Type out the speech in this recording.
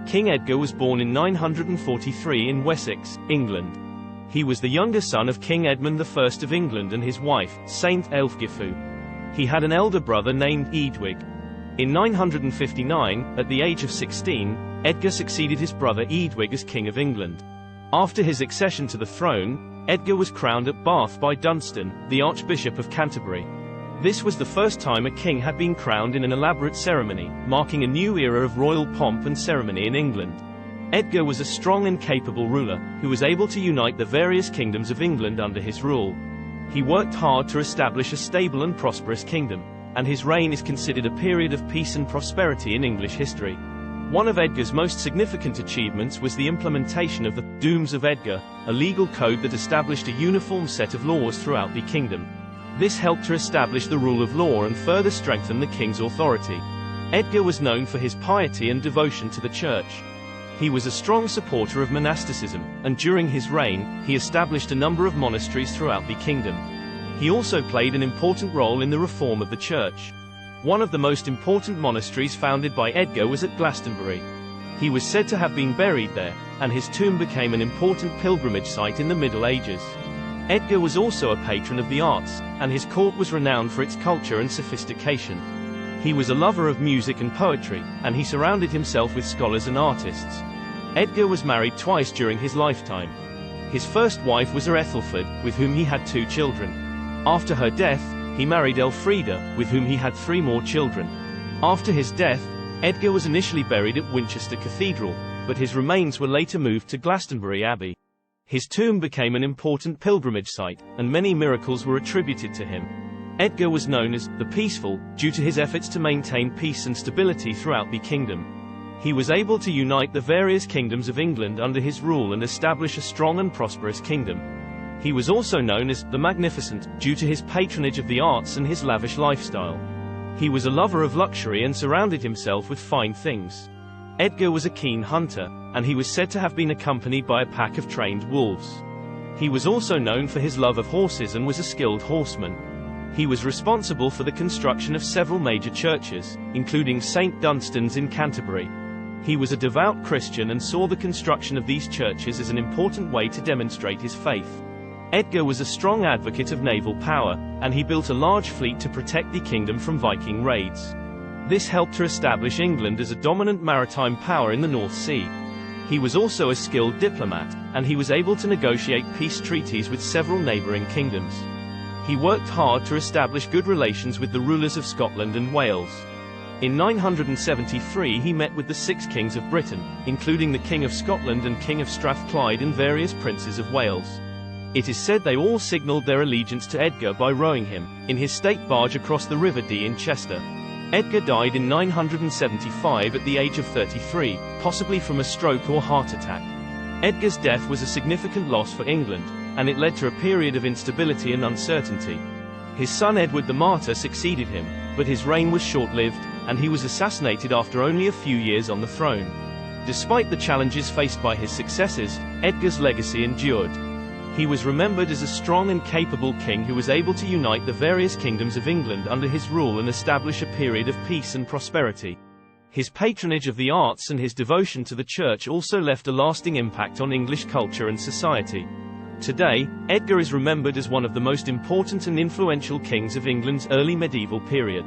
King Edgar was born in 943 in Wessex, England. He was the younger son of King Edmund I of England and his wife, Saint Elfgifu. He had an elder brother named Eadwig. In 959, at the age of 16, Edgar succeeded his brother Eadwig as King of England. After his accession to the throne, Edgar was crowned at Bath by Dunstan, the Archbishop of Canterbury. This was the first time a king had been crowned in an elaborate ceremony, marking a new era of royal pomp and ceremony in England. Edgar was a strong and capable ruler, who was able to unite the various kingdoms of England under his rule. He worked hard to establish a stable and prosperous kingdom, and his reign is considered a period of peace and prosperity in English history. One of Edgar's most significant achievements was the implementation of the Dooms of Edgar, a legal code that established a uniform set of laws throughout the kingdom. This helped to establish the rule of law and further strengthen the king's authority. Edgar was known for his piety and devotion to the church. He was a strong supporter of monasticism, and during his reign, he established a number of monasteries throughout the kingdom. He also played an important role in the reform of the church. One of the most important monasteries founded by Edgar was at Glastonbury. He was said to have been buried there, and his tomb became an important pilgrimage site in the Middle Ages. Edgar was also a patron of the arts, and his court was renowned for its culture and sophistication. He was a lover of music and poetry, and he surrounded himself with scholars and artists. Edgar was married twice during his lifetime. His first wife was Ethelfrid, with whom he had 2 children. After her death, he married Elfrida, with whom he had 3 more children. After his death, Edgar was initially buried at Winchester Cathedral, but his remains were later moved to Glastonbury Abbey. His tomb became an important pilgrimage site, and many miracles were attributed to him. Edgar was known as the Peaceful, due to his efforts to maintain peace and stability throughout the kingdom. He was able to unite the various kingdoms of England under his rule and establish a strong and prosperous kingdom. He was also known as the Magnificent, due to his patronage of the arts and his lavish lifestyle. He was a lover of luxury and surrounded himself with fine things. Edgar was a keen hunter, and he was said to have been accompanied by a pack of trained wolves. He was also known for his love of horses and was a skilled horseman. He was responsible for the construction of several major churches, including St. Dunstan's in Canterbury. He was a devout Christian and saw the construction of these churches as an important way to demonstrate his faith. Edgar was a strong advocate of naval power, and he built a large fleet to protect the kingdom from Viking raids. This helped to establish England as a dominant maritime power in the North Sea. He was also a skilled diplomat, and he was able to negotiate peace treaties with several neighbouring kingdoms. He worked hard to establish good relations with the rulers of Scotland and Wales. In 973 he met with the 6 kings of Britain, including the King of Scotland and King of Strathclyde and various princes of Wales. It is said they all signalled their allegiance to Edgar by rowing him, in his state barge across the River Dee in Chester. Edgar died in 975 at the age of 33, possibly from a stroke or heart attack. Edgar's death was a significant loss for England, and it led to a period of instability and uncertainty. His son Edward the Martyr succeeded him, but his reign was short-lived, and he was assassinated after only a few years on the throne. Despite the challenges faced by his successors, Edgar's legacy endured. He was remembered as a strong and capable king who was able to unite the various kingdoms of England under his rule and establish a period of peace and prosperity. His patronage of the arts and his devotion to the church also left a lasting impact on English culture and society. Today, Edgar is remembered as one of the most important and influential kings of England's early medieval period.